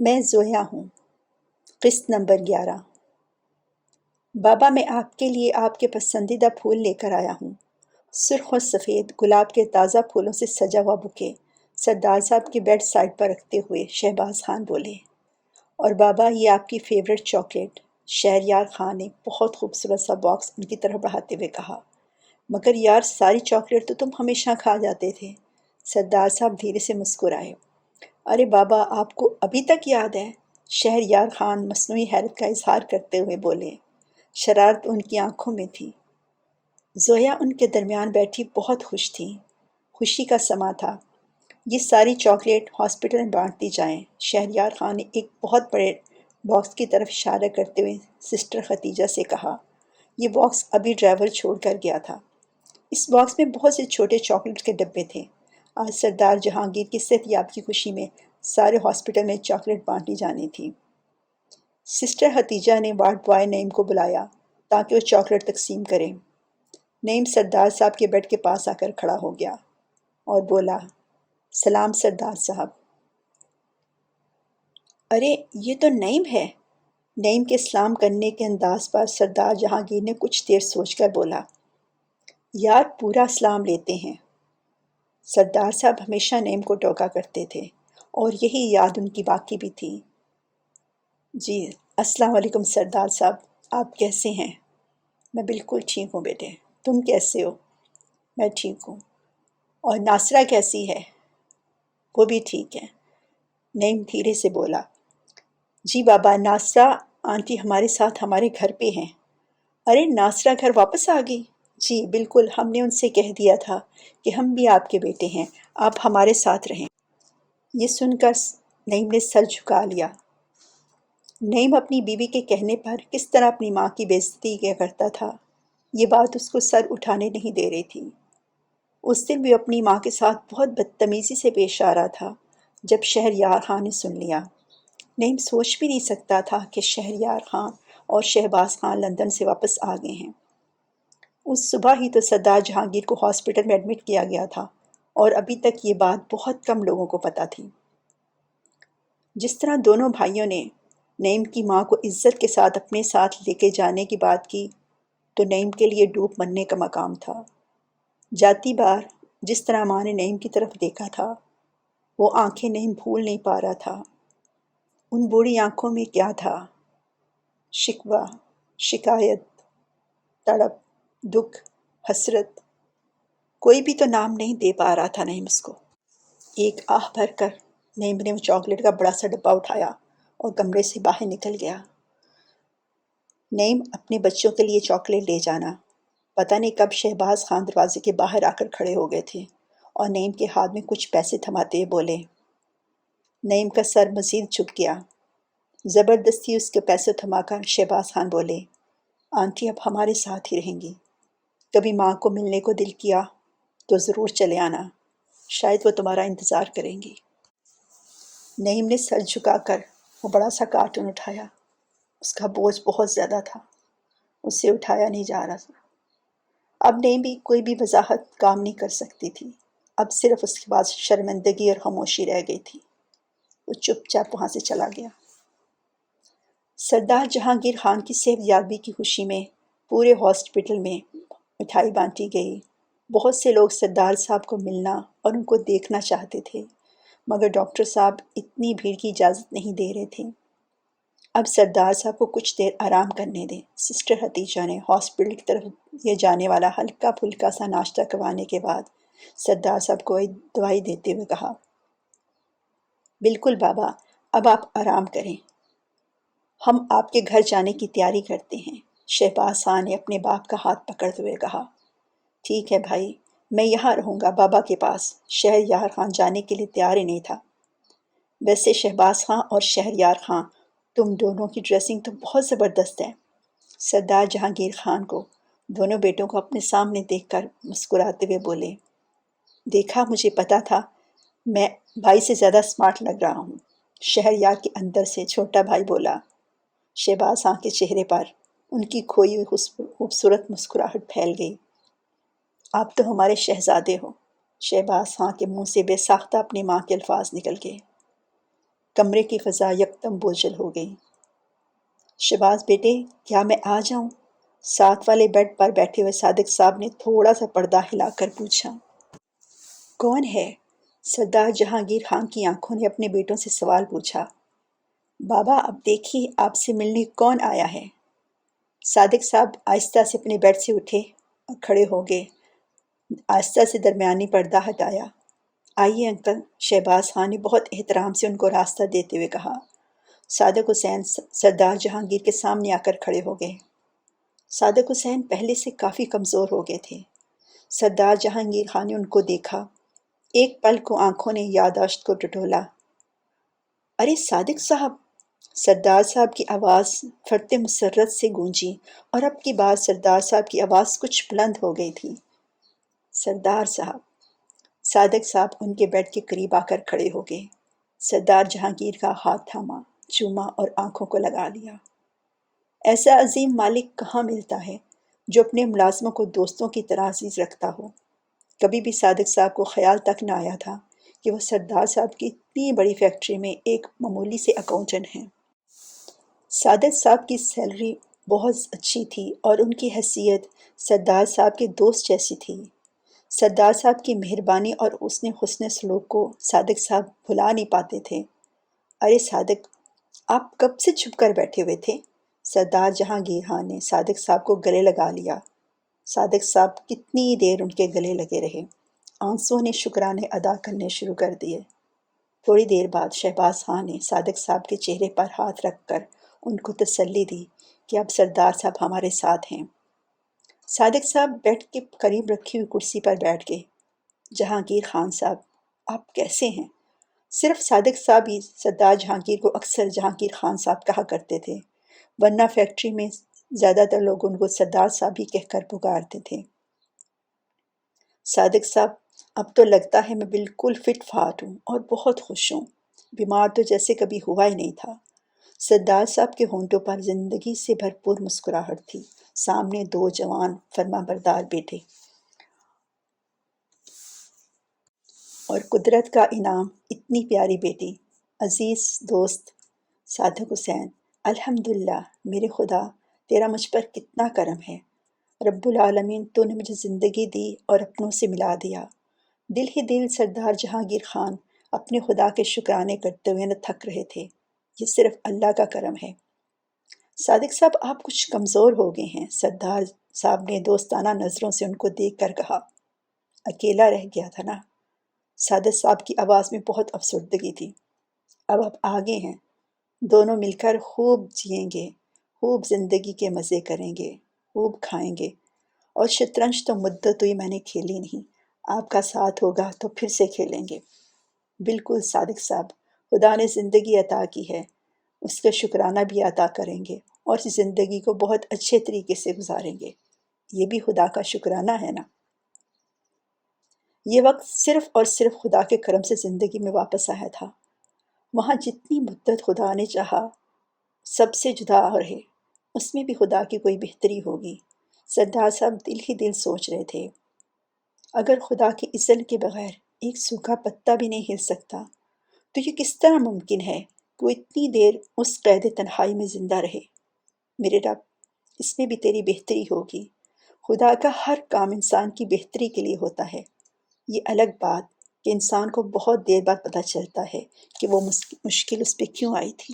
میں زویا ہوں۔ قسط نمبر 11۔ بابا، میں آپ کے لیے آپ کے پسندیدہ پھول لے کر آیا ہوں۔ سرخ و سفید گلاب کے تازہ پھولوں سے سجا ہوا بکے سردار صاحب کے بیڈ سائڈ پر رکھتے ہوئے شہباز خان بولے۔ اور بابا، یہ آپ کی فیورٹ چاکلیٹ۔ شہریار خان نے بہت خوبصورت سا باکس ان کی طرف بڑھاتے ہوئے کہا۔ مگر یار، ساری چاکلیٹ تو تم ہمیشہ کھا جاتے تھے۔ سردار صاحب دھیرے سے مسکرائے۔ ارے بابا، آپ کو ابھی تک یاد ہے؟ شہریار خان مصنوعی حیرت کا اظہار کرتے ہوئے بولے۔ شرارت ان کی آنکھوں میں تھی۔ زویا ان کے درمیان بیٹھی بہت خوش تھی۔ خوشی کا سما تھا۔ یہ ساری چاکلیٹ ہاسپٹل میں بانٹ دی جائیں۔ شہریار خان نے ایک بہت بڑے باکس کی طرف اشارہ کرتے ہوئے سسٹر ختیجہ سے کہا۔ یہ باکس ابھی ڈرائیور چھوڑ کر گیا تھا۔ اس باکس میں بہت سے چھوٹے چاکلیٹ کے ڈبے تھے۔ آج سردار جہانگیر کی صحت یاب کی خوشی میں سارے ہاسپٹل میں چاکلیٹ بانٹی جانی تھی۔ سسٹر ختیجہ نے وارڈ بوائے نعیم کو بلایا تاکہ وہ چاکلیٹ تقسیم کرے۔ نعیم سردار صاحب کے بیڈ کے پاس آ کر کھڑا ہو گیا اور بولا، سلام سردار صاحب۔ ارے یہ تو نعیم ہے۔ نعیم کے سلام کرنے کے انداز پر سردار جہانگیر نے کچھ دیر سوچ کر بولا، یار پورا سلام لیتے ہیں۔ سردار صاحب ہمیشہ نعیم کو ٹوکا کرتے تھے اور یہی یاد ان کی باقی بھی تھی۔ جی السلام علیکم سردار صاحب، آپ کیسے ہیں؟ میں بالکل ٹھیک ہوں بیٹے، تم کیسے ہو؟ میں ٹھیک ہوں۔ اور ناصرہ کیسی ہے؟ وہ بھی ٹھیک ہے، نعیم دھیرے سے بولا۔ جی بابا، ناصرہ آنٹی ہمارے ساتھ ہمارے گھر پہ ہیں۔ ارے ناصرہ گھر واپس آ گئی؟ جی بالکل، ہم نے ان سے کہہ دیا تھا کہ ہم بھی آپ کے بیٹے ہیں، آپ ہمارے ساتھ رہیں۔ یہ سن کر نعیم نے سر جھکا لیا۔ نعیم اپنی بیوی کے کہنے پر کس طرح اپنی ماں کی بے عزتی کیا کرتا تھا، یہ بات اس کو سر اٹھانے نہیں دے رہی تھی۔ اس دن بھی اپنی ماں کے ساتھ بہت بدتمیزی سے پیش آ رہا تھا۔ جب شہریار خان نے سن لیا، نعیم سوچ بھی نہیں سکتا تھا کہ شہریار خان اور شہباز خان لندن سے واپس آ گئے ہیں۔ اس صبح ہی تو سردار جہانگیر کو ہاسپٹل میں ایڈمٹ کیا گیا تھا اور ابھی تک یہ بات بہت کم لوگوں کو پتہ تھی۔ جس طرح دونوں بھائیوں نے نعیم کی ماں کو عزت کے ساتھ اپنے ساتھ لے کے جانے کی بات کی تو نعیم کے لیے ڈوب مرنے کا مقام تھا۔ جاتی بار جس طرح ماں نے نعیم کی طرف دیکھا تھا، وہ آنکھیں نعیم بھول نہیں پا رہا تھا۔ ان بوڑھی آنکھوں میں کیا تھا؟ شکوہ، شکایت، تڑپ، دکھ، حسرت۔ کوئی بھی تو نام نہیں دے پا رہا تھا نعیم اس کو۔ ایک آہ بھر کر نعیم نے وہ چاکلیٹ کا بڑا سا ڈبہ اٹھایا اور کمرے سے باہر نکل گیا۔ نعیم اپنے بچوں کے لیے چاکلیٹ لے جانا۔ پتہ نہیں کب شہباز خان دروازے کے باہر آ کر کھڑے ہو گئے تھے اور نعیم کے ہاتھ میں کچھ پیسے تھماتے ہوئے بولے۔ نعیم کا سر مزید جھک گیا۔ زبردستی اس کے پیسے تھما کر شہباز خان بولے، آنٹی اب ہمارے ساتھ ہی رہیں گی۔ کبھی ماں کو ملنے کو دل کیا تو ضرور چلے آنا، شاید وہ تمہارا انتظار کریں گی۔ نعیم نے سر جھکا کر وہ بڑا سا کارٹون اٹھایا۔ اس کا بوجھ بہت زیادہ تھا، اس سے اٹھایا نہیں جا رہا تھا۔ اب نعیم بھی کوئی بھی وضاحت کام نہیں کر سکتی تھی۔ اب صرف اس کے پاس شرمندگی اور خاموشی رہ گئی تھی۔ وہ چپ چاپ وہاں سے چلا گیا۔ سردار جہانگیر خان کی صحت یابی کی خوشی میں پورے ہاسپٹل میں مٹھائی بانٹی گئی۔ بہت سے لوگ سردار صاحب کو ملنا اور ان کو دیکھنا چاہتے تھے، مگر ڈاکٹر صاحب اتنی بھیڑ کی اجازت نہیں دے رہے تھے۔ اب سردار صاحب کو کچھ دیر آرام کرنے دیں۔ سسٹر ختیجہ نے ہاسپٹل کی طرف لے جانے والا ہلکا پھلکا سا ناشتہ کروانے کے بعد سردار صاحب کو ایک دوائی دیتے ہوئے کہا، بالکل بابا، اب آپ آرام کریں، ہم آپ کے گھر جانے کی تیاری کرتے ہیں۔ شہباز خان نے اپنے باپ کا ہاتھ پکڑتے ہوئے کہا، ٹھیک ہے بھائی، میں یہاں رہوں گا بابا کے پاس۔ شہریار خان جانے کے لیے تیار ہی نہیں تھا۔ ویسے شہباز خان اور شہریار خان، تم دونوں کی ڈریسنگ تو بہت زبردست ہے۔ سردار جہانگیر خان کو دونوں بیٹوں کو اپنے سامنے دیکھ کر مسکراتے ہوئے بولے، دیکھا، مجھے پتا تھا میں بھائی سے زیادہ اسمارٹ لگ رہا ہوں۔ شہریار کے اندر سے چھوٹا بھائی بولا۔ شہباز خان کے چہرے پر ان کی کھوئی ہوئی خوبصورت مسکراہٹ پھیل گئی۔ آپ تو ہمارے شہزادے ہو۔ شہباز خان کے منہ سے بے ساختہ اپنی ماں کے الفاظ نکل گئے۔ کمرے کی فضا یکدم بوجھل ہو گئی۔ شہباز بیٹے، کیا میں آ جاؤں؟ ساتھ والے بیڈ پر بیٹھے ہوئے صادق صاحب نے تھوڑا سا پردہ ہلا کر پوچھا۔ کون ہے؟ سردار جہانگیر خان کی آنکھوں نے اپنے بیٹوں سے سوال پوچھا۔ بابا اب دیکھیے آپ سے ملنے کون آیا ہے۔ صادق صاحب آہستہ سے اپنے بیڈ سے اٹھے اور کھڑے ہو گئے۔ آہستہ سے درمیانی پردہ ہٹایا۔ آئیے انکل، شہباز خان نے بہت احترام سے ان کو راستہ دیتے ہوئے کہا۔ صادق حسین سردار جہانگیر کے سامنے آ کر کھڑے ہو گئے۔ صادق حسین پہلے سے کافی کمزور ہو گئے تھے۔ سردار جہانگیر خان نے ان کو دیکھا۔ ایک پل کو آنکھوں نے یادداشت کو ٹٹولا۔ ارے صادق صاحب! سردار صاحب کی آواز فرط مسرت سے گونجی اور اب کی بات سردار صاحب کی آواز کچھ بلند ہو گئی تھی۔ سردار صاحب! صادق صاحب ان کے بیڈ کے قریب آ کر کھڑے ہو گئے۔ سردار جہانگیر کا ہاتھ تھاما، چوما اور آنکھوں کو لگا لیا۔ ایسا عظیم مالک کہاں ملتا ہے جو اپنے ملازموں کو دوستوں کی طرح عزیز رکھتا ہو۔ کبھی بھی صادق صاحب کو خیال تک نہ آیا تھا کہ وہ سردار صاحب کی اتنی بڑی فیکٹری میں ایک معمولی سے اکاؤنٹنٹ ہیں۔ صادق صاحب کی سیلری بہت اچھی تھی اور ان کی حیثیت سردار صاحب کے دوست جیسی تھی۔ سردار صاحب کی مہربانی اور حسن سلوک کو صادق صاحب بھلا نہیں پاتے تھے۔ ارے صادق، آپ کب سے چھپ کر بیٹھے ہوئے تھے؟ سردار جہانگیر خان نے صادق صاحب کو گلے لگا لیا۔ صادق صاحب کتنی دیر ان کے گلے لگے رہے۔ آنسوؤں نے شکرانے ادا کرنے شروع کر دیے۔ تھوڑی دیر بعد شہباز خان نے صادق صاحب کے چہرے پر ہاتھ رکھ کر ان کو تسلی دی کہ اب سردار صاحب ہمارے ساتھ ہیں۔ صادق صاحب بیڈ کے قریب رکھی ہوئی کرسی پر بیٹھ گئے۔ جہانگیر خان صاحب، آپ کیسے ہیں؟ صرف صادق صاحب ہی سردار جہانگیر کو اکثر جہانگیر خان صاحب کہا کرتے تھے، ورنہ فیکٹری میں زیادہ تر لوگ ان کو سردار صاحب ہی کہہ کر پکارتے تھے۔ صادق صاحب، اب تو لگتا ہے میں بالکل فٹ فاٹ ہوں اور بہت خوش ہوں۔ بیمار تو جیسے کبھی ہوا ہی نہیں تھا۔ سردار صاحب کے ہونٹوں پر زندگی سے بھرپور مسکراہٹ تھی۔ سامنے دو جوان فرمانبردار بیٹے اور قدرت کا انعام اتنی پیاری بیٹی۔ عزیز دوست صادق حسین، الحمدللہ میرے خدا، تیرا مجھ پر کتنا کرم ہے۔ رب العالمین، تو نے مجھے زندگی دی اور اپنوں سے ملا دیا۔ دل ہی دل سردار جہانگیر خان اپنے خدا کے شکرانے کرتے ہوئے نہ تھک رہے تھے۔ یہ صرف اللہ کا کرم ہے۔ صادق صاحب، آپ کچھ کمزور ہو گئے ہیں، سردار صاحب نے دوستانہ نظروں سے ان کو دیکھ کر کہا۔ اکیلا رہ گیا تھا نا۔ صادق صاحب کی آواز میں بہت افسردگی تھی۔ اب آپ آگے ہیں، دونوں مل کر خوب جئیں گے، خوب زندگی کے مزے کریں گے، خوب کھائیں گے، اور شطرنج تو مدت ہوئی میں نے کھیلی نہیں، آپ کا ساتھ ہوگا تو پھر سے کھیلیں گے۔ بالکل صادق صاحب، خدا نے زندگی عطا کی ہے، اس کا شکرانہ بھی ادا کریں گے اور اس زندگی کو بہت اچھے طریقے سے گزاریں گے۔ یہ بھی خدا کا شکرانہ ہے نا۔ یہ وقت صرف اور صرف خدا کے کرم سے زندگی میں واپس آیا تھا۔ وہاں جتنی مدت خدا نے چاہا سب سے جدا رہے، اس میں بھی خدا کی کوئی بہتری ہوگی۔ سردار صاحب دل ہی دل سوچ رہے تھے، اگر خدا کے اذن کے بغیر ایک سوکھا پتا بھی نہیں ہل سکتا تو یہ کس طرح ممکن ہے کہ وہ اتنی دیر اس قید تنہائی میں زندہ رہے۔ میرے رب، اس میں بھی تیری بہتری ہوگی۔ خدا کا ہر کام انسان کی بہتری کے لیے ہوتا ہے۔ یہ الگ بات کہ انسان کو بہت دیر بعد پتہ چلتا ہے کہ وہ مشکل اس پہ کیوں آئی تھی۔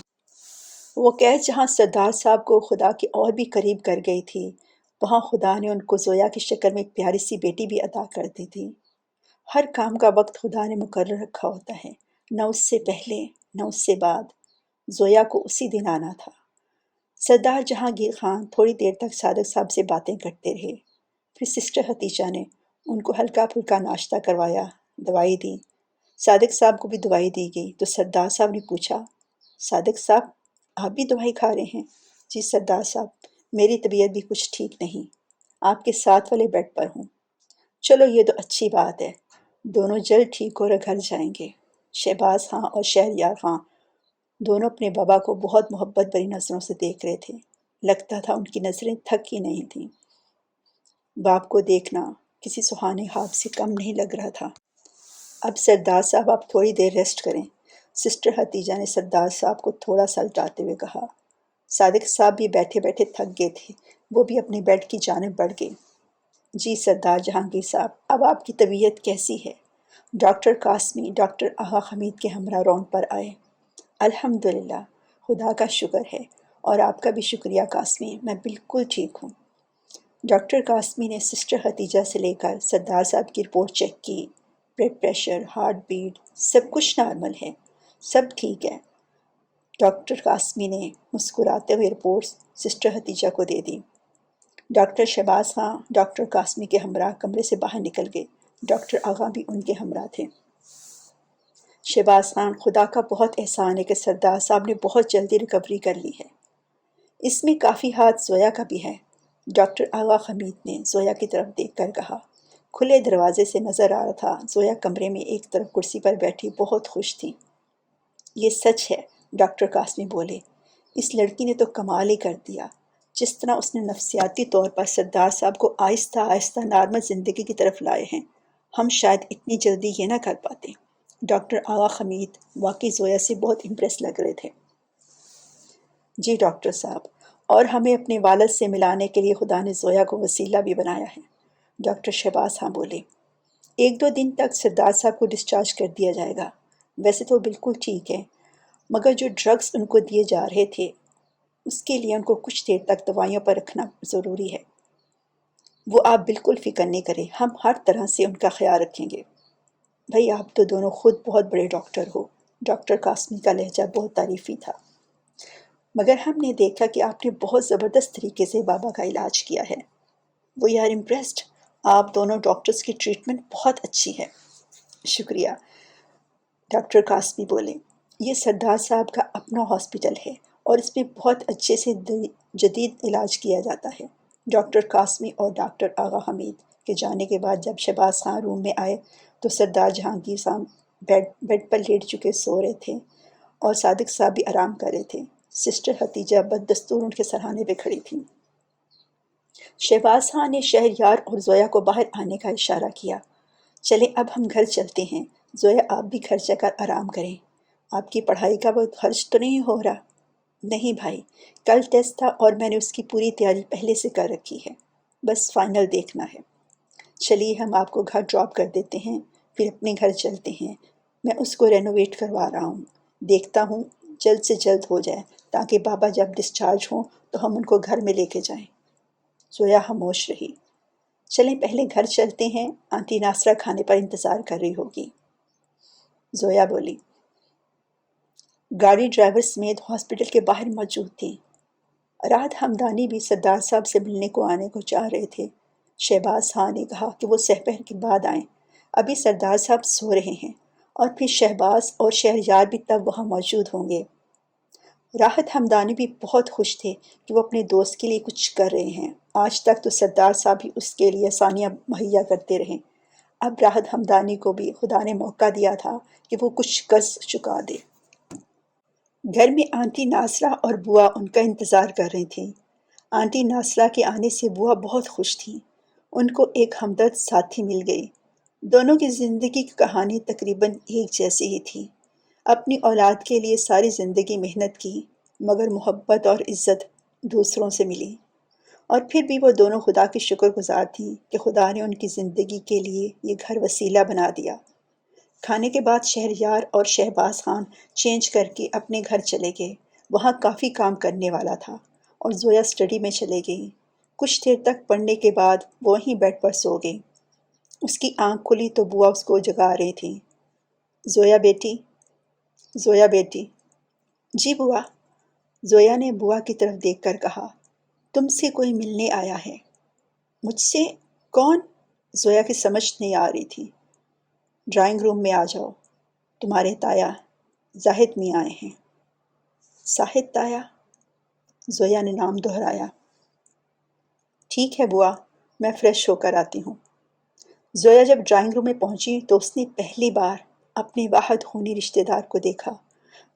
وہ قید جہاں سردار صاحب کو خدا کے اور بھی قریب کر گئی تھی، وہاں خدا نے ان کو زویا کی شکل میں ایک پیاری سی بیٹی بھی عطا کر دی تھی۔ ہر کام کا وقت خدا نے مقرر رکھا ہوتا ہے، نہ اس سے پہلے نہ اس سے بعد۔ زویا کو اسی دن آنا تھا۔ سردار جہانگیر خان تھوڑی دیر تک صادق صاحب سے باتیں کرتے رہے۔ پھر سسٹر حتیجہ نے ان کو ہلکا پھلکا ناشتہ کروایا، دوائی دی۔ صادق صاحب کو بھی دوائی دی گئی تو سردار صاحب نے پوچھا، صادق صاحب آپ بھی دوائی کھا رہے ہیں؟ جی سردار صاحب، میری طبیعت بھی کچھ ٹھیک نہیں، آپ کے ساتھ والے بیڈ پر ہوں۔ چلو یہ تو اچھی بات ہے، دونوں جلد ٹھیک ہو کر گھر جائیں گے۔ شہباز خان اور شہریار خان دونوں اپنے بابا کو بہت محبت بھری نظروں سے دیکھ رہے تھے۔ لگتا تھا ان کی نظریں تھک ہی نہیں تھیں۔ باپ کو دیکھنا کسی سہانے خواب سے کم نہیں لگ رہا تھا۔ اب سردار صاحب آپ تھوڑی دیر ریسٹ کریں، سسٹر حتیجہ نے سردار صاحب کو تھوڑا سا الٹاتے ہوئے کہا۔ صادق صاحب بھی بیٹھے بیٹھے تھک گئے تھے، وہ بھی اپنے بیڈ کی جانب بڑھ گئے۔ جی سردار جہانگیر صاحب، اب آپ کی طبیعت کیسی ہے؟ ڈاکٹر قاسمی ڈاکٹر آغا حمید کے ہمراہ راؤنڈ پر آئے۔ الحمدللہ، خدا کا شکر ہے، اور آپ کا بھی شکریہ قاسمی، میں بالکل ٹھیک ہوں۔ ڈاکٹر قاسمی نے سسٹر حتیجہ سے لے کر سردار صاحب کی رپورٹ چیک کی۔ بلڈ پریشر، ہارٹ بیٹ، سب کچھ نارمل ہے، سب ٹھیک ہے۔ ڈاکٹر قاسمی نے مسکراتے ہوئے رپورٹس سسٹر حتیجہ کو دے دی۔ ڈاکٹر شہباز خان ڈاکٹر قاسمی کے ہمراہ کمرے سے باہر نکل گئے۔ ڈاکٹر آغا بھی ان کے ہمراہ تھے۔ شہباز خان، خدا کا بہت احسان ہے کہ سردار صاحب نے بہت جلدی ریکوری کر لی ہے۔ اس میں کافی ہاتھ زویا کا بھی ہے، ڈاکٹر آغا حمید نے زویا کی طرف دیکھ کر کہا۔ کھلے دروازے سے نظر آ رہا تھا زویا کمرے میں ایک طرف کرسی پر بیٹھی بہت خوش تھی۔ یہ سچ ہے، ڈاکٹر قاسمی بولے، اس لڑکی نے تو کمال ہی کر دیا۔ جس طرح اس نے نفسیاتی طور پر سردار صاحب کو آہستہ آہستہ نارمل زندگی کی طرف لائے ہیں، ہم شاید اتنی جلدی یہ نہ کر پاتے۔ ڈاکٹر آغا حمید واقعی زویا سے بہت امپریس لگ رہے تھے۔ جی ڈاکٹر صاحب، اور ہمیں اپنے والد سے ملانے کے لیے خدا نے زویا کو وسیلہ بھی بنایا ہے، ڈاکٹر شہباز خان بولے۔ 1-2 دن تک سردار صاحب کو ڈسچارج کر دیا جائے گا، ویسے تو بالکل ٹھیک ہے، مگر جو ڈرگز ان کو دیے جا رہے تھے اس کے لیے ان کو کچھ دیر تک دوائیوں پر رکھنا ضروری ہے۔ وہ آپ بالکل فکر نہیں کریں، ہم ہر طرح سے ان کا خیال رکھیں گے۔ بھائی آپ تو دونوں خود بہت بڑے ڈاکٹر ہو، ڈاکٹر قاسمی کا لہجہ بہت تعریفی تھا، مگر ہم نے دیکھا کہ آپ نے بہت زبردست طریقے سے بابا کا علاج کیا ہے۔ وی آر امپریسڈ، آپ دونوں ڈاکٹرز کی ٹریٹمنٹ بہت اچھی ہے۔ شکریہ، ڈاکٹر قاسمی بولے۔ یہ سردار صاحب کا اپنا ہاسپٹل ہے اور اس میں بہت اچھے سے جدید علاج کیا جاتا ہے۔ ڈاکٹر قاسمی اور ڈاکٹر آغا حمید کے جانے کے بعد جب شہباز خان روم میں آئے تو سردار جہانگیر صاحب بیڈ پر لیٹ چکے سو رہے تھے اور صادق صاحب بھی آرام کر رہے تھے۔ سسٹر حتیجہ بددستور ان کے سرہانے پہ کھڑی تھیں۔ شہباز خان نے شہریار اور زویا کو باہر آنے کا اشارہ کیا۔ چلیں اب ہم گھر چلتے ہیں، زویا آپ بھی گھر جا کر آرام کریں۔ آپ کی پڑھائی کا بہت خرچ تو نہیں ہو رہا؟ نہیں بھائی، کل ٹیسٹ تھا اور میں نے اس کی پوری تیاری پہلے سے کر رکھی ہے، بس فائنل دیکھنا ہے۔ چلیے ہم آپ کو گھر ڈراپ کر دیتے ہیں، پھر اپنے گھر چلتے ہیں۔ میں اس کو رینوویٹ کروا رہا ہوں، دیکھتا ہوں جلد سے جلد ہو جائے تاکہ بابا جب ڈسچارج ہوں تو ہم ان کو گھر میں لے کے جائیں۔ زویا خاموش رہی۔ چلیں پہلے گھر چلتے ہیں، آنٹی ناصرہ کھانے پر انتظار کر رہی ہوگی، زویا بولی۔ گاڑی ڈرائیور سمیت ہاسپٹل کے باہر موجود تھی۔ راحت ہمدانی بھی سردار صاحب سے ملنے کو آنے کو چاہ رہے تھے۔ شہباز خان نے کہا کہ وہ سحر کے بعد آئیں، ابھی سردار صاحب سو رہے ہیں، اور پھر شہباز اور شہریار بھی تب وہاں موجود ہوں گے۔ راحت ہمدانی بھی بہت خوش تھے کہ وہ اپنے دوست کے لیے کچھ کر رہے ہیں۔ آج تک تو سردار صاحب ہی اس کے لیے آسانیاں مہیا کرتے رہے، اب راحت ہمدانی کو بھی خدا نے موقع دیا تھا کہ وہ کچھ قرض چکا دے۔ گھر میں آنٹی ناصرہ اور بوا ان کا انتظار کر رہی تھیں۔ آنٹی ناصرہ کے آنے سے بوا بہت خوش تھیں، ان کو ایک ہمدرد ساتھی مل گئی۔ دونوں کی زندگی کی کہانی تقریباً ایک جیسی ہی تھی۔ اپنی اولاد کے لیے ساری زندگی محنت کی، مگر محبت اور عزت دوسروں سے ملی، اور پھر بھی وہ دونوں خدا کی شکر گزار تھیں کہ خدا نے ان کی زندگی کے لیے یہ گھر وسیلہ بنا دیا۔ کھانے کے بعد شہریار اور شہباز خان چینج کر کے اپنے گھر چلے گئے، وہاں کافی کام کرنے والا تھا، اور زویا اسٹڈی میں چلے گئی۔ کچھ دیر تک پڑھنے کے بعد وہ وہیں بیڈ پر سو گئی۔ اس کی آنکھ کھلی تو بوا اس کو جگا رہی تھیں۔ زویا بیٹی، زویا بیٹی۔ جی بوا، زویا نے بوا کی طرف دیکھ کر کہا۔ تم سے کوئی ملنے آیا ہے۔ مجھ سے؟ کون؟ زویا کی سمجھ نہیں آ رہی تھی۔ ڈرائنگ روم میں آ جاؤ، تمہارے تایا زاہد میاں آئے ہیں۔ زاہد تایا؟ زویا نے نام دہرایا۔ ٹھیک ہے بوا، میں فریش ہو کر آتی ہوں۔ زویا جب ڈرائنگ روم میں پہنچی تو اس نے پہلی بار اپنے واحد خونی رشتہ دار کو دیکھا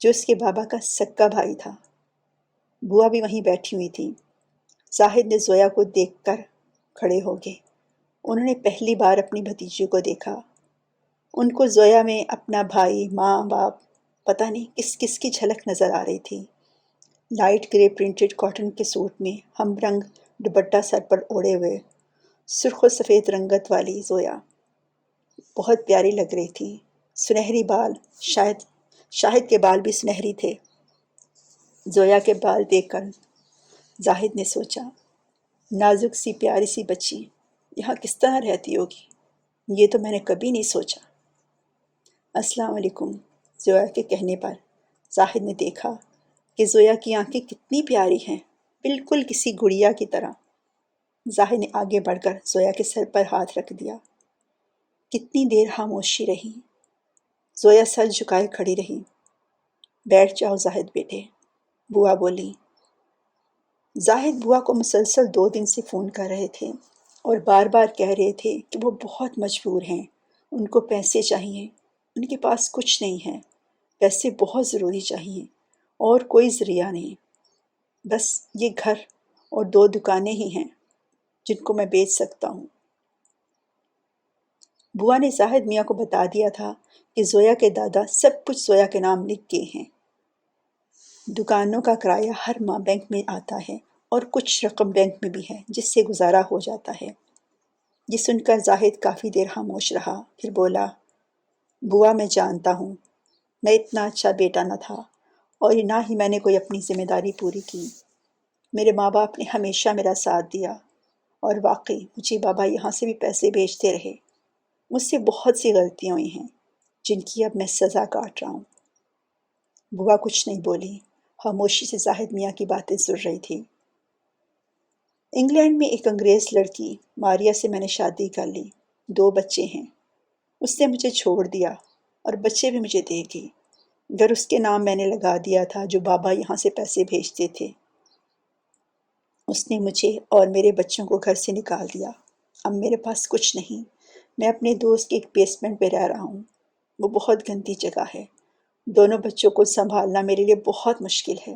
جو اس کے بابا کا سکا بھائی تھا۔ بوا بھی وہیں بیٹھی ہوئی تھی۔ زاہد نے زویا کو دیکھ کر کھڑے ہو گئے۔ انہوں نے پہلی بار اپنی بھتیجی کو دیکھا۔ ان کو زویا میں اپنا بھائی، ماں باپ پتہ نہیں کس کس کی جھلک نظر آ رہی تھی۔ لائٹ گرے پرنٹڈ کاٹن کے سوٹ میں ہم رنگ دوپٹہ سر پر اوڑھے ہوئے سرخ و سفید رنگت والی زویا بہت پیاری لگ رہی تھی۔ سنہری بال، شاہد کے بال بھی سنہری تھے۔ زویا کے بال دیکھ کر زاہد نے سوچا، نازک سی پیاری سی بچی یہاں کس طرح رہتی ہوگی؟ یہ تو میں نے کبھی نہیں سوچا۔ السلام علیکم۔ زویا کے کہنے پر زاہد نے دیکھا کہ زویا کی آنکھیں کتنی پیاری ہیں، بالکل کسی گڑیا کی طرح۔ زاہد نے آگے بڑھ کر زویا کے سر پر ہاتھ رکھ دیا۔ کتنی دیر خاموشی رہی۔ زویا سر جھکائے کھڑی رہی۔ بیٹھ جاؤ زاہد بیٹے، بوا بولی۔ زاہد بوا کو مسلسل 2 دن سے فون کر رہے تھے اور بار بار کہہ رہے تھے کہ وہ بہت مجبور ہیں، ان کو پیسے چاہیے، ان کے پاس کچھ نہیں ہے، پیسے بہت ضروری چاہیے اور کوئی ذریعہ نہیں، بس یہ گھر اور 2 دکانیں ہی ہیں جن کو میں بیچ سکتا ہوں۔ بوا نے زاہد میاں کو بتا دیا تھا کہ زویا کے دادا سب کچھ زویا کے نام لکھ گئے ہیں۔ دکانوں کا کرایہ ہر ماہ بینک میں آتا ہے اور کچھ رقم بینک میں بھی ہے جس سے گزارا ہو جاتا ہے۔ یہ سن کر زاہد کافی دیر خاموش رہا، پھر بولا، بوا میں جانتا ہوں میں اتنا اچھا بیٹا نہ تھا اور نہ ہی میں نے کوئی اپنی ذمہ داری پوری کی۔ میرے ماں باپ نے ہمیشہ میرا ساتھ دیا اور واقعی مجھے بابا یہاں سے بھی پیسے بھیجتے رہے۔ مجھ سے بہت سی غلطیاں ہوئی ہیں جن کی اب میں سزا کاٹ رہا ہوں۔ بوا کچھ نہیں بولی، خاموشی سے زاہد میاں کی باتیں سن رہی تھی۔ انگلینڈ میں ایک انگریز لڑکی ماریا سے میں نے شادی کر لی، 2 بچے ہیں۔ اس نے مجھے چھوڑ دیا اور بچے بھی مجھے دے گئی۔ گھر اس کے نام میں نے لگا دیا تھا جو بابا یہاں سے پیسے بھیجتے تھے۔ اس نے مجھے اور میرے بچوں کو گھر سے نکال دیا۔ اب میرے پاس کچھ نہیں۔ میں اپنے دوست کے ایک بیسمنٹ پہ رہ رہا ہوں۔ وہ بہت گندی جگہ ہے۔ دونوں بچوں کو سنبھالنا میرے لیے بہت مشکل ہے۔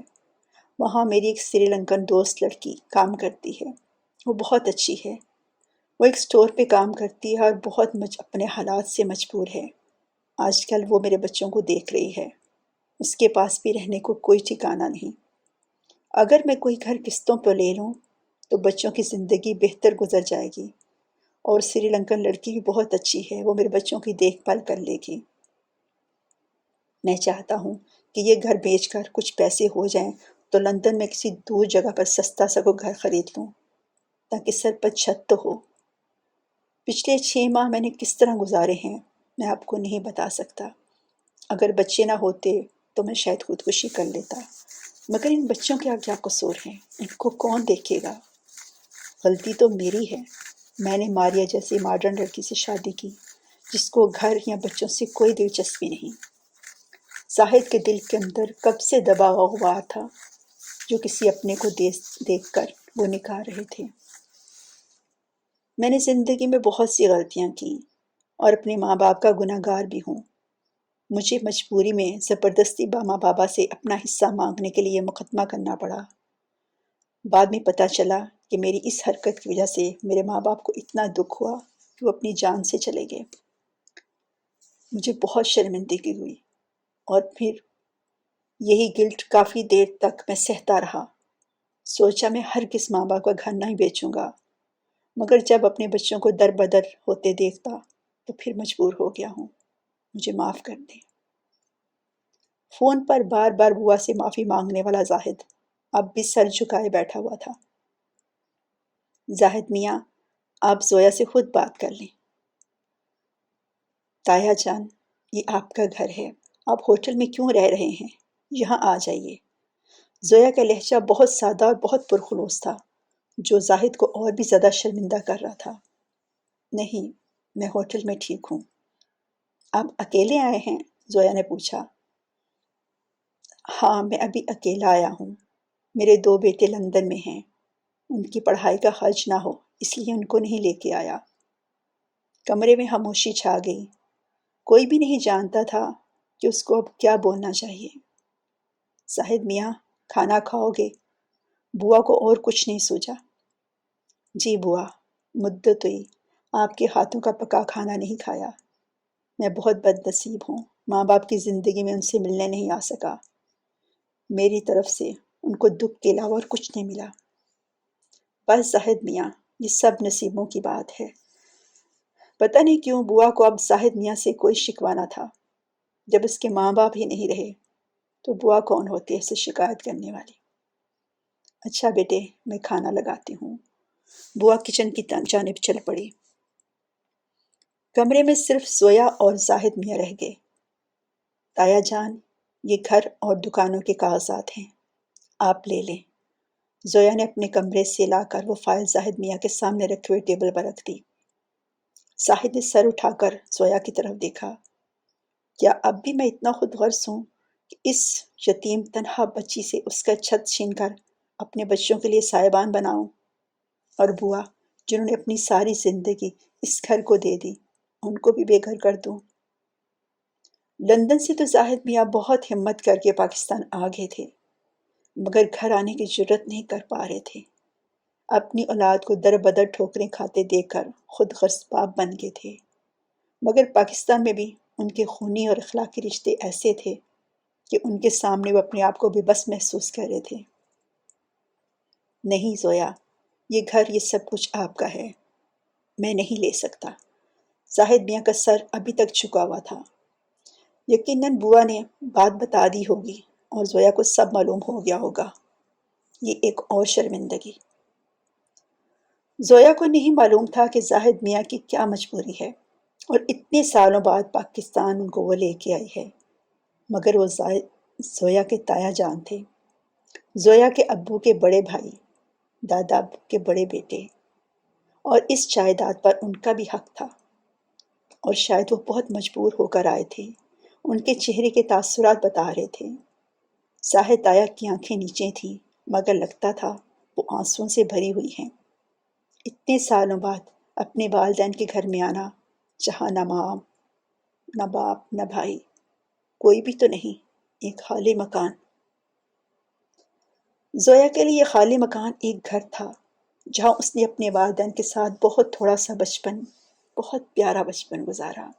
وہاں میری ایک سری لنکن دوست لڑکی کام کرتی ہے۔ وہ بہت اچھی ہے۔ وہ ایک سٹور پہ کام کرتی ہے اور بہت اپنے حالات سے مجبور ہے۔ آج کل وہ میرے بچوں کو دیکھ رہی ہے۔ اس کے پاس بھی رہنے کو کوئی ٹھکانہ نہیں۔ اگر میں کوئی گھر قسطوں پہ لے لوں تو بچوں کی زندگی بہتر گزر جائے گی، اور سری لنکن لڑکی بھی بہت اچھی ہے، وہ میرے بچوں کی دیکھ بھال کر لے گی۔ میں چاہتا ہوں کہ یہ گھر بیچ کر کچھ پیسے ہو جائیں تو لندن میں کسی دور جگہ پر سستا سا کوئی گھر خرید لوں تاکہ سر پر چھت تو ہو۔ پچھلے 6 ماہ میں نے کس طرح گزارے ہیں میں آپ کو نہیں بتا سکتا۔ اگر بچے نہ ہوتے تو میں شاید خودکشی کر لیتا، مگر ان بچوں کا کیا قصور ہے؟ ان کو کون دیکھے گا؟ غلطی تو میری ہے۔ میں نے ماریا جیسی ماڈرن لڑکی سے شادی کی جس کو گھر یا بچوں سے کوئی دلچسپی نہیں۔ زاہد کے دل کے اندر کب سے دبا غبار تھا جو کسی اپنے کو دیکھ کر وہ نکال رہے تھے۔ میں نے زندگی میں بہت سی غلطیاں کی اور اپنے ماں باپ کا گناہ گار بھی ہوں۔ مجھے مجبوری میں زبردستی ماں بابا سے اپنا حصہ مانگنے کے لیے مقدمہ کرنا پڑا۔ بعد میں پتہ چلا کہ میری اس حرکت کی وجہ سے میرے ماں باپ کو اتنا دکھ ہوا کہ وہ اپنی جان سے چلے گئے۔ مجھے بہت شرمندگی ہوئی اور پھر یہی گلٹ کافی دیر تک میں سہتا رہا۔ سوچا میں ہرگز ماں باپ کا گھر نہیں بیچوں گا، مگر جب اپنے بچوں کو در بدر ہوتے دیکھتا تو پھر مجبور ہو گیا ہوں۔ مجھے معاف کر دیں۔ فون پر بار بار بوا سے معافی مانگنے والا زاہد اب بھی سر جھکائے بیٹھا ہوا تھا۔ زاہد میاں، آپ زویا سے خود بات کر لیں۔ تایا جان، یہ آپ کا گھر ہے، آپ ہوٹل میں کیوں رہ رہے ہیں؟ یہاں آ جائیے۔ زویا کا لہجہ بہت سادہ اور بہت پرخلوص تھا جو زاہد کو اور بھی زیادہ شرمندہ کر رہا تھا۔ نہیں، میں ہوٹل میں ٹھیک ہوں۔ آپ اکیلے آئے ہیں؟ زویا نے پوچھا۔ ہاں، میں ابھی اکیلا آیا ہوں۔ میرے 2 بیٹے لندن میں ہیں، ان کی پڑھائی کا خرچ نہ ہو اس لیے ان کو نہیں لے کے آیا۔ کمرے میں خاموشی چھا گئی۔ کوئی بھی نہیں جانتا تھا کہ اس کو اب کیا بولنا چاہیے۔ زاہد میاں، کھانا کھاؤ گے؟ بوا کو اور کچھ نہیں سوچا۔ جی بوا، مدت ہوئی آپ کے ہاتھوں کا پکا کھانا نہیں کھایا۔ میں بہت بد نصیب ہوں۔ ماں باپ کی زندگی میں ان سے ملنے نہیں آ سکا۔ میری طرف سے ان کو دکھ کے علاوہ اور کچھ نہیں ملا۔ بس زاہد میاں، یہ سب نصیبوں کی بات ہے۔ پتہ نہیں کیوں بوا کو اب زاہد میاں سے کوئی شکوہ نہ تھا۔ جب اس کے ماں باپ ہی نہیں رہے تو بوا کون ہوتی ہے اسے شکایت کرنے والی؟ اچھا بیٹے، میں کھانا لگاتی ہوں۔ بوا کچن کی جانب چل پڑی۔ کمرے میں صرف زویا اور زاہد میاں رہ گئے۔ تایا جان، یہ گھر اور دکانوں کے کاغذات ہیں، آپ لے لیں۔ زویا نے اپنے کمرے سے لا کر وہ فائل زاہد میاں کے سامنے رکھے ہوئے ٹیبل پر رکھ دی۔ زاہد نے سر اٹھا کر زویا کی طرف دیکھا۔ کیا اب بھی میں اتنا خود غرض ہوں کہ اس یتیم تنہا بچی سے اس کا چھت چھین کر اپنے بچوں کے لیے سائبان بناؤں؟ اور بوا، جنہوں نے اپنی ساری زندگی اس گھر کو دے دی، ان کو بھی بے گھر کر دوں؟ لندن سے تو زاہد میاں بہت ہمت کر کے پاکستان آ گئے تھے، مگر گھر آنے کی جرت نہیں کر پا رہے تھے۔ اپنی اولاد کو در بدر ٹھوکریں کھاتے دیکھ کر خود غرض باپ بن گئے تھے، مگر پاکستان میں بھی ان کے خونی اور اخلاقی رشتے ایسے تھے کہ ان کے سامنے وہ اپنے آپ کو بے بس محسوس کر رہے تھے۔ نہیں زویا، یہ گھر، یہ سب کچھ آپ کا ہے، میں نہیں لے سکتا۔ زاہد میاں کا سر ابھی تک جھکا ہوا تھا۔ یقیناً بوا نے بات بتا دی ہوگی اور زویا کو سب معلوم ہو گیا ہوگا۔ یہ ایک اور شرمندگی۔ زویا کو نہیں معلوم تھا کہ زاہد میاں کی کیا مجبوری ہے اور اتنے سالوں بعد پاکستان ان کو وہ لے کے آئی ہے، مگر وہ زویا کے تایا جان تھے، زویا کے ابو کے بڑے بھائی، دادا ابو کے بڑے بیٹے، اور اس جائیداد پر ان کا بھی حق تھا، اور شاید وہ بہت مجبور ہو کر آئے تھے۔ ان کے چہرے کے تاثرات بتا رہے تھے۔ زاہد تایا کی آنکھیں نیچے تھیں، مگر لگتا تھا وہ آنسوؤں سے بھری ہوئی ہیں۔ اتنے سالوں بعد اپنے والدین کے گھر میں آنا، جہاں نہ ماں، نہ باپ، نہ بھائی، کوئی بھی تو نہیں، ایک خالی مکان۔ زویا کے لیے یہ خالی مکان ایک گھر تھا، جہاں اس نے اپنے والدین کے ساتھ بہت تھوڑا سا بچپن، بہت پیارا بچپن گزارا،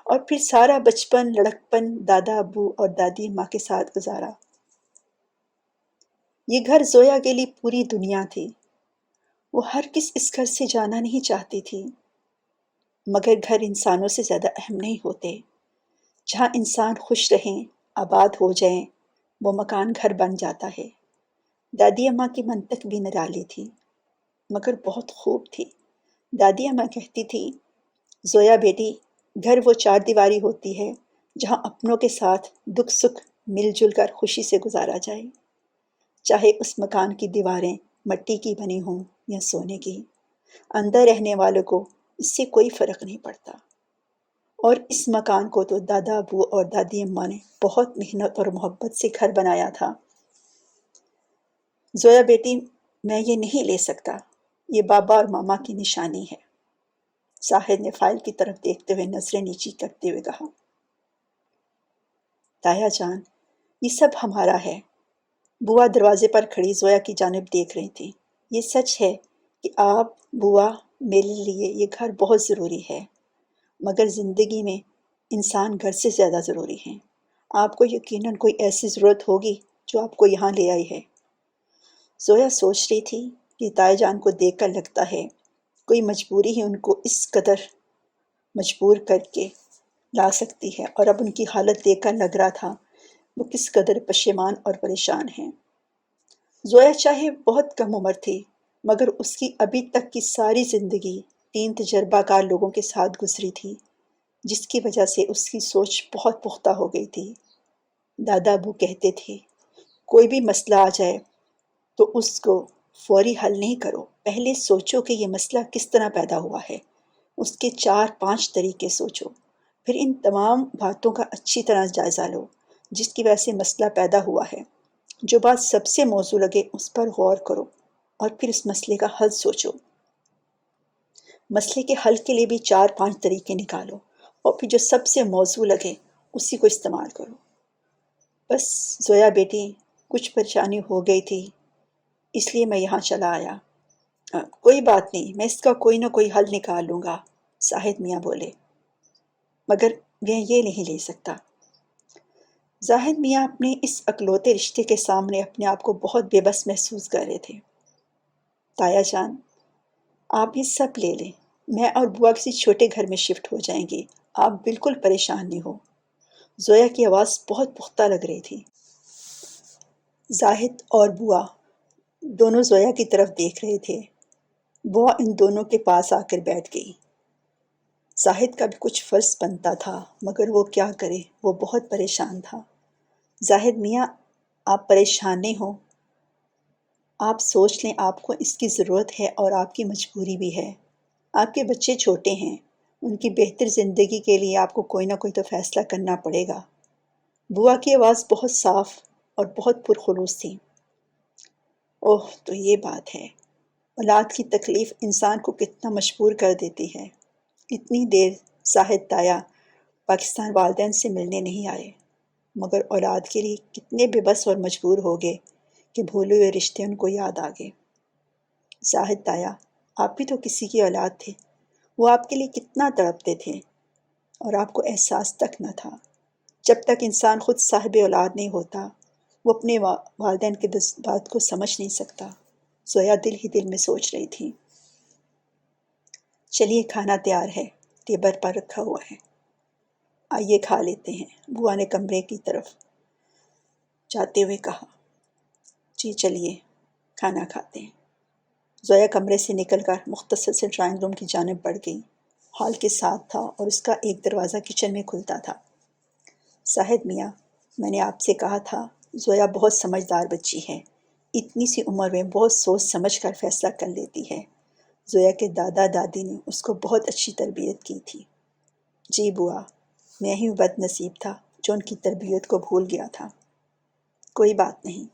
اور پھر سارا بچپن لڑکپن دادا ابو اور دادی ماں کے ساتھ گزارا۔ یہ گھر زویا کے لیے پوری دنیا تھی۔ وہ ہرگز اس گھر سے جانا نہیں چاہتی تھی، مگر گھر انسانوں سے زیادہ اہم نہیں ہوتے۔ جہاں انسان خوش رہیں، آباد ہو جائیں، وہ مکان گھر بن جاتا ہے۔ دادی اماں کی منطق بھی نرالی تھی، مگر بہت خوب تھی۔ دادی اماں کہتی تھی، زویا بیٹی، گھر وہ چار دیواری ہوتی ہے جہاں اپنوں کے ساتھ دکھ سکھ مل جل کر خوشی سے گزارا جائے، چاہے اس مکان کی دیواریں مٹی کی بنی ہوں یا سونے کی، اندر رہنے والوں کو اس سے کوئی فرق نہیں پڑتا۔ اور اس مکان کو تو دادا ابو اور دادی اماں نے بہت محنت اور محبت سے گھر بنایا تھا۔ زویا بیٹی، میں یہ نہیں لے سکتا، یہ بابا اور ماما کی نشانی ہے۔ زاہد نے فائل کی طرف دیکھتے ہوئے نظریں نیچی کرتے ہوئے کہا۔ تایا جان، یہ سب ہمارا ہے۔ بوا دروازے پر کھڑی زویا کی جانب دیکھ رہی تھی۔ یہ سچ ہے کہ آپ، بوا، میرے لیے یہ گھر بہت ضروری ہے، مگر زندگی میں انسان گھر سے زیادہ ضروری ہیں۔ آپ کو یقیناً کوئی ایسی ضرورت ہوگی جو آپ کو یہاں لے آئی ہے۔ زویا سوچ رہی تھی کہ تایا جان کو دیکھ کر لگتا ہے کوئی مجبوری ہی ان کو اس قدر مجبور کر کے لا سکتی ہے، اور اب ان کی حالت دیکھ کر لگ رہا تھا وہ کس قدر پشیمان اور پریشان ہیں۔ زویا چاہے بہت کم عمر تھی، مگر اس کی ابھی تک کی ساری زندگی 3 تجربہ کار لوگوں کے ساتھ گزری تھی، جس کی وجہ سے اس کی سوچ بہت پختہ ہو گئی تھی۔ دادا ابو کہتے تھے، کوئی بھی مسئلہ آ جائے تو اس کو فوری حل نہیں کرو، پہلے سوچو کہ یہ مسئلہ کس طرح پیدا ہوا ہے، اس کے 4-5 طریقے سوچو، پھر ان تمام باتوں کا اچھی طرح جائزہ لو جس کی وجہ سے مسئلہ پیدا ہوا ہے۔ جو بات سب سے موزوں لگے اس پر غور کرو، اور پھر اس مسئلے کا حل سوچو۔ مسئلے کے حل کے لیے بھی 4-5 طریقے نکالو، اور پھر جو سب سے موزوں لگے اسی کو استعمال کرو۔ بس زویا بیٹی، کچھ پریشانی ہو گئی تھی، اس لیے میں یہاں چلا آیا۔ کوئی بات نہیں، میں اس کا کوئی نہ کوئی حل نکال لوں گا، زاہد میاں بولے، مگر میں یہ نہیں لے سکتا۔ زاہد میاں اپنے اس اکلوتے رشتے کے سامنے اپنے آپ کو بہت بے بس محسوس کر رہے تھے۔ تایا جان، آپ یہ سب لے لیں، میں اور بوا کسی چھوٹے گھر میں شفٹ ہو جائیں گے، آپ بالکل پریشان نہیں ہو۔ زویا کی آواز بہت پختہ لگ رہی تھی۔ زاہد اور بوا دونوں زویا کی طرف دیکھ رہے تھے۔ بوا ان دونوں کے پاس آ کر بیٹھ گئی۔ زاہد کا بھی کچھ فرض بنتا تھا، مگر وہ کیا کرے، وہ بہت پریشان تھا۔ زاہد میاں، آپ پریشان نہیں ہو، آپ سوچ لیں آپ کو اس کی ضرورت ہے اور آپ کی مجبوری بھی ہے۔ آپ کے بچے چھوٹے ہیں، ان کی بہتر زندگی کے لیے آپ کو کوئی نہ کوئی تو فیصلہ کرنا پڑے گا۔ بوا کی آواز بہت صاف اور بہت پرخلوص تھی۔ اوہ، تو یہ بات ہے، اولاد کی تکلیف انسان کو کتنا مجبور کر دیتی ہے۔ اتنی دیر زاہد تایا پاکستان والدین سے ملنے نہیں آئے، مگر اولاد کے لیے کتنے بے بس اور مجبور ہو گئے کہ بھولے ہوئے رشتے ان کو یاد آ گئے۔ زاہد تایا، آپ بھی تو کسی کی اولاد تھے، وہ آپ کے لیے کتنا تڑپتے تھے اور آپ کو احساس تک نہ تھا۔ جب تک انسان خود صاحب اولاد نہیں ہوتا، وہ اپنے والدین کے جذبات کو سمجھ نہیں سکتا۔ زویا دل ہی دل میں سوچ رہی تھی۔ چلیے، کھانا تیار ہے، ٹیبل پر رکھا ہوا ہے، آئیے کھا لیتے ہیں، بوا نے کمرے کی طرف جاتے ہوئے کہا۔ جی چلیے، کھانا کھاتے ہیں۔ زویا کمرے سے نکل کر مختصر سے ڈرائنگ روم کی جانب بڑھ گئی۔ ہال کے ساتھ تھا اور اس کا ایک دروازہ کچن میں کھلتا تھا۔ زاہد میاں، میں نے آپ سے کہا تھا، زویا بہت سمجھدار بچی ہے، اتنی سی عمر میں بہت سوچ سمجھ کر فیصلہ کر لیتی ہے۔ زویا کے دادا دادی نے اس کو بہت اچھی تربیت کی تھی۔ جی بوا، میں ہی بد نصیب تھا جو ان کی تربیت کو بھول گیا تھا۔ کوئی بات نہیں،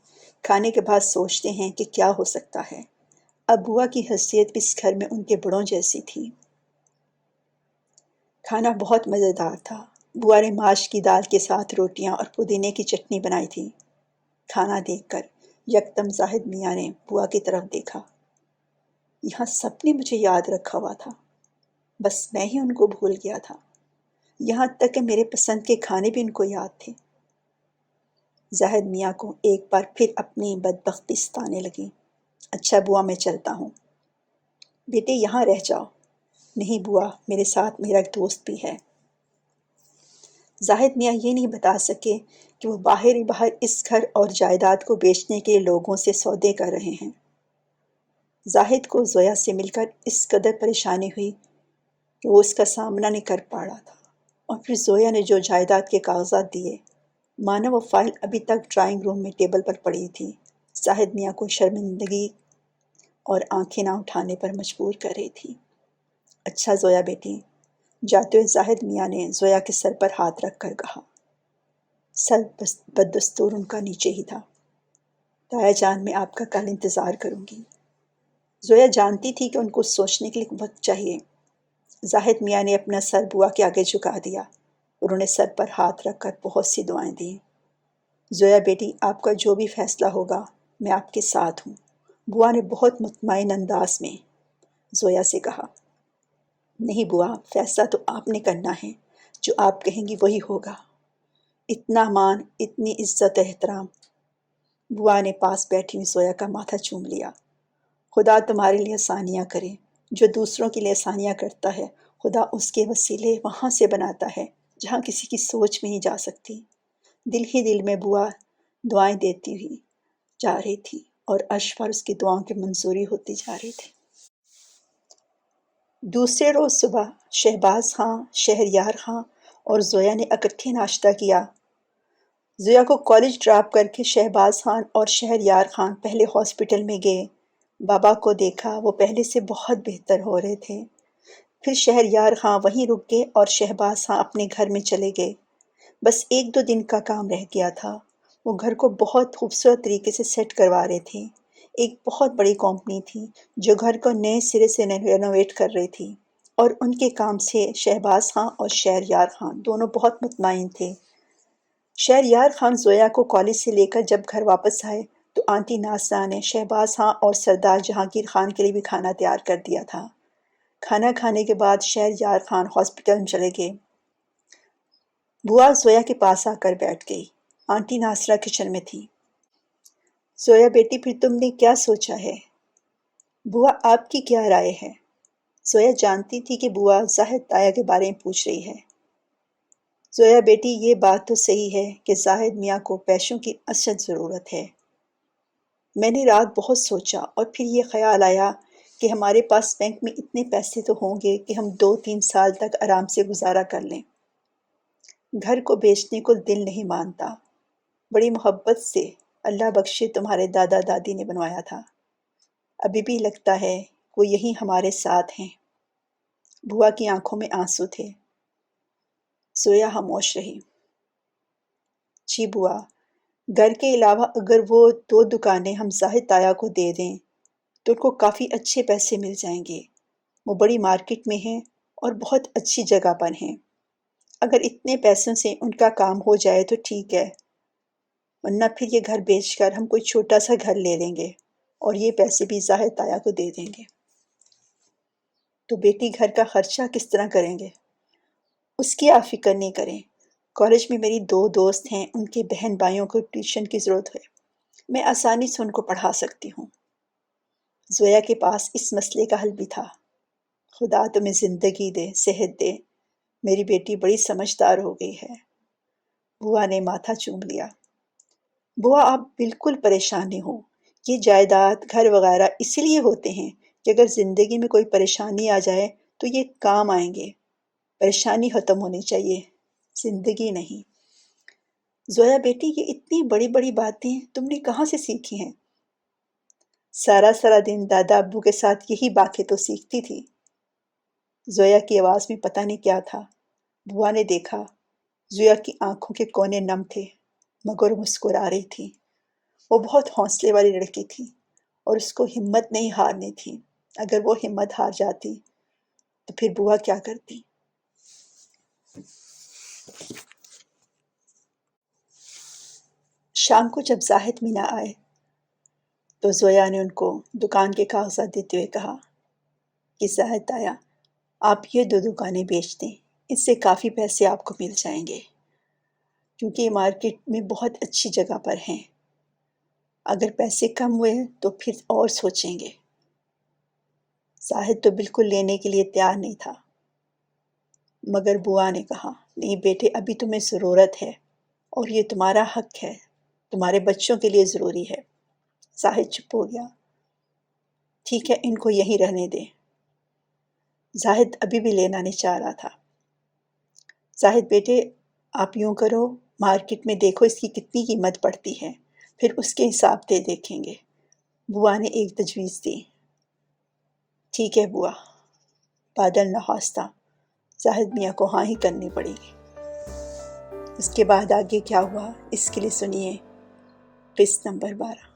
کھانے کے بعد سوچتے ہیں کہ کیا ہو سکتا ہے۔ اب بوا کی حیثیت بھی اس گھر میں ان کے بڑوں جیسی تھی۔ کھانا بہت مزیدار تھا۔ بوا نے ماش کی دال کے ساتھ روٹیاں اور پودینے کی چٹنی بنائی تھی۔ کھانا دیکھ کر یکدم زاہد میاں نے بوا کی طرف دیکھا۔ یہاں سب نے مجھے یاد رکھا ہوا تھا، بس میں ہی ان کو بھول گیا تھا۔ یہاں تک کہ میرے پسند کے کھانے بھی ان کو یاد تھے۔ زاہد میاں کو ایک بار پھر اپنی بدبختی ستانے لگی۔ اچھا بوا، میں چلتا ہوں۔ بیٹے یہاں رہ جاؤ۔ نہیں بوا، میرے ساتھ میرا ایک دوست بھی ہے۔ زاہد میاں یہ نہیں بتا سکے کہ وہ باہر ہی باہر اس گھر اور جائیداد کو بیچنے کے لوگوں سے سودے کر رہے ہیں۔ زاہد کو زویا سے مل کر اس قدر پریشانی ہوئی کہ وہ اس کا سامنا نہیں کر پا رہا تھا، اور پھر زویا نے جو جائیداد کے کاغذات دیے، مانا وہ فائل ابھی تک ڈرائنگ روم میں ٹیبل پر پڑی تھی، زاہد میاں کو شرمندگی اور آنکھیں نہ اٹھانے پر مجبور کر رہی تھی۔ اچھا زویا بیٹی، جاتے ہوئے زاہد میاں نے زویا کے سر پر ہاتھ رکھ کر کہا۔ سر بددستور ان کا نیچے ہی تھا۔ تایا جان، میں آپ کا کل انتظار کروں گی۔ زویا جانتی تھی کہ ان کو سوچنے کے لیے وقت چاہیے۔ زاہد میاں نے اپنا سر بوا کے آگے جھکا دیا، انہوں نے سر پر ہاتھ رکھ کر بہت سی دعائیں دیں۔ زویا بیٹی، آپ کا جو بھی فیصلہ ہوگا، میں آپ کے ساتھ ہوں، بوا نے بہت مطمئن انداز میں زویا سے کہا۔ نہیں بوا، فیصلہ تو آپ نے کرنا ہے، جو آپ کہیں گی وہی ہوگا۔ اتنا مان، اتنی عزت احترام۔ بوا نے پاس بیٹھی ہوئی زویا کا ماتھا چوم لیا۔ خدا تمہارے لیے آسانیاں کرے، جو دوسروں کے لیے آسانیاں کرتا ہے، خدا اس کے وسیلے وہاں سے بناتا ہے جہاں کسی کی سوچ میں نہیں جا سکتی۔ دل ہی دل میں بوا دعائیں دیتی ہوئی جا رہی تھی اور اشفار اس کی دعاؤں کی منظوری ہوتی جا رہی تھی۔ دوسرے روز صبح شہباز خاں، شہریار خاں اور زویا نے اکٹھے ناشتہ کیا۔ زویا کو کالج ڈراپ کر کے شہباز خان اور شہریار خان پہلے ہاسپٹل میں گئے۔ بابا کو دیکھا، وہ پہلے سے بہت بہتر ہو رہے تھے۔ پھر شہریار خاں وہیں رک گئے اور شہباز خاں اپنے گھر میں چلے گئے۔ بس 1-2 دن کا کام رہ گیا تھا۔ وہ گھر کو بہت خوبصورت طریقے سے سیٹ کروا رہے تھے۔ ایک بہت بڑی کمپنی تھی جو گھر کو نئے سرے سے رینوویٹ کر رہی تھی، اور ان کے کام سے شہباز خاں اور شہریار خان دونوں بہت مطمئن تھے۔ شہریار خان زویا کو کالج سے لے کر جب گھر واپس آئے تو آنٹی ناصرہ نے شہباز خاں اور سردار جہانگیر خان کے لیے بھی کھانا تیار کر دیا تھا۔ کھانا کھانے کے بعد شہریار خان ہاسپٹل میں چلے گئے۔ بوا زویا کے پاس آ کر بیٹھ گئی۔ آنٹی ناصرہ کچن میں تھی۔ زویا بیٹی پھر تم نے کیا سوچا ہے؟ بوا آپ کی کیا رائے ہے؟ زویا جانتی تھی کہ بوا زاہد تایا کے بارے میں پوچھ رہی ہے۔ زویا بیٹی یہ بات تو صحیح ہے کہ زاہد میاں کو پیسوں کی اشد ضرورت ہے۔ میں نے رات بہت سوچا اور پھر یہ خیال آیا کہ ہمارے پاس بینک میں اتنے پیسے تو ہوں گے کہ ہم 2-3 سال تک آرام سے گزارا کر لیں۔ گھر کو بیچنے کو دل نہیں مانتا۔ بڑی محبت سے اللہ بخشے تمہارے دادا دادی نے بنوایا تھا۔ ابھی بھی لگتا ہے وہ یہیں ہمارے ساتھ ہیں۔ بوا کی آنکھوں میں آنسو تھے۔ زویا خاموش رہی۔ جی بوا، گھر کے علاوہ اگر وہ 2 دکانیں ہم زاہد تایا کو دے دیں تو ان کو کافی اچھے پیسے مل جائیں گے۔ وہ بڑی مارکیٹ میں ہیں اور بہت اچھی جگہ پر ہیں۔ اگر اتنے پیسوں سے ان کا کام ہو جائے تو ٹھیک ہے، ورنہ پھر یہ گھر بیچ کر ہم کوئی چھوٹا سا گھر لے لیں گے اور یہ پیسے بھی زاہد تایا کو دے دیں گے۔ تو بیٹی گھر کا خرچہ کس طرح کریں گے؟ اس کی آپ فکر نہیں کریں۔ کالج میں میری 2 دوست ہیں، ان کے بہن بھائیوں کو ٹیوشن کی ضرورت ہے، میں آسانی سے ان کو پڑھا سکتی ہوں۔ زویا کے پاس اس مسئلے کا حل بھی تھا۔ خدا تمہیں زندگی دے، صحت دے، میری بیٹی بڑی سمجھدار ہو گئی ہے۔ بوا نے ماتھا چوم لیا۔ بوا آپ بالکل پریشان نہیں ہو، یہ جائیداد گھر وغیرہ اسی لیے ہوتے ہیں کہ اگر زندگی میں کوئی پریشانی آ جائے تو یہ کام آئیں گے۔ پریشانی ختم ہونی چاہیے، زندگی نہیں۔ زویا بیٹی یہ اتنی بڑی بڑی باتیں تم نے کہاں سے سیکھی ہیں؟ سارا دن دادا ابو کے ساتھ یہی باتیں تو سیکھتی تھی۔ زویا کی آواز میں پتہ نہیں کیا تھا۔ بوا نے دیکھا زویا کی آنکھوں کے کونے نم تھے مگر مسکرا رہی تھی۔ وہ بہت حوصلے والی لڑکی تھی اور اس کو ہمت نہیں ہارنی تھی۔ اگر وہ ہمت ہار جاتی تو پھر بوا کیا کرتی؟ شام کو جب زاہد مینا آئے تو زویا نے ان کو دکان کے کاغذات دیتے ہوئے کہا کہ زاہد آیا، آپ یہ 2 دکانیں بیچ دیں، اس سے کافی پیسے آپ کو مل جائیں گے، کیونکہ یہ مارکیٹ میں بہت اچھی جگہ پر ہیں۔ اگر پیسے کم ہوئے تو پھر اور سوچیں گے۔ زاہد تو بالکل لینے کے لیے تیار نہیں تھا، مگر بوا نے کہا، نہیں بیٹے، ابھی تمہیں ضرورت ہے اور یہ تمہارا حق ہے، تمہارے بچوں کے لیے ضروری ہے۔ زاہد چپ ہو گیا۔ ٹھیک ہے، ان کو یہیں رہنے دیں۔ زاہد ابھی بھی لینا نہیں چاہ رہا تھا۔ زاہد بیٹے، آپ یوں کرو، مارکیٹ میں دیکھو اس کی کتنی قیمت پڑتی ہے، پھر اس کے حساب سے دیکھیں گے۔ بوا نے ایک تجویز دی۔ ٹھیک ہے بوا۔ بادل نخواستہ زاہد میاں کو ہاں ہی کرنی پڑے گی۔ اس کے بعد آگے کیا ہوا، اس کے لیے سنیے قسط نمبر 12۔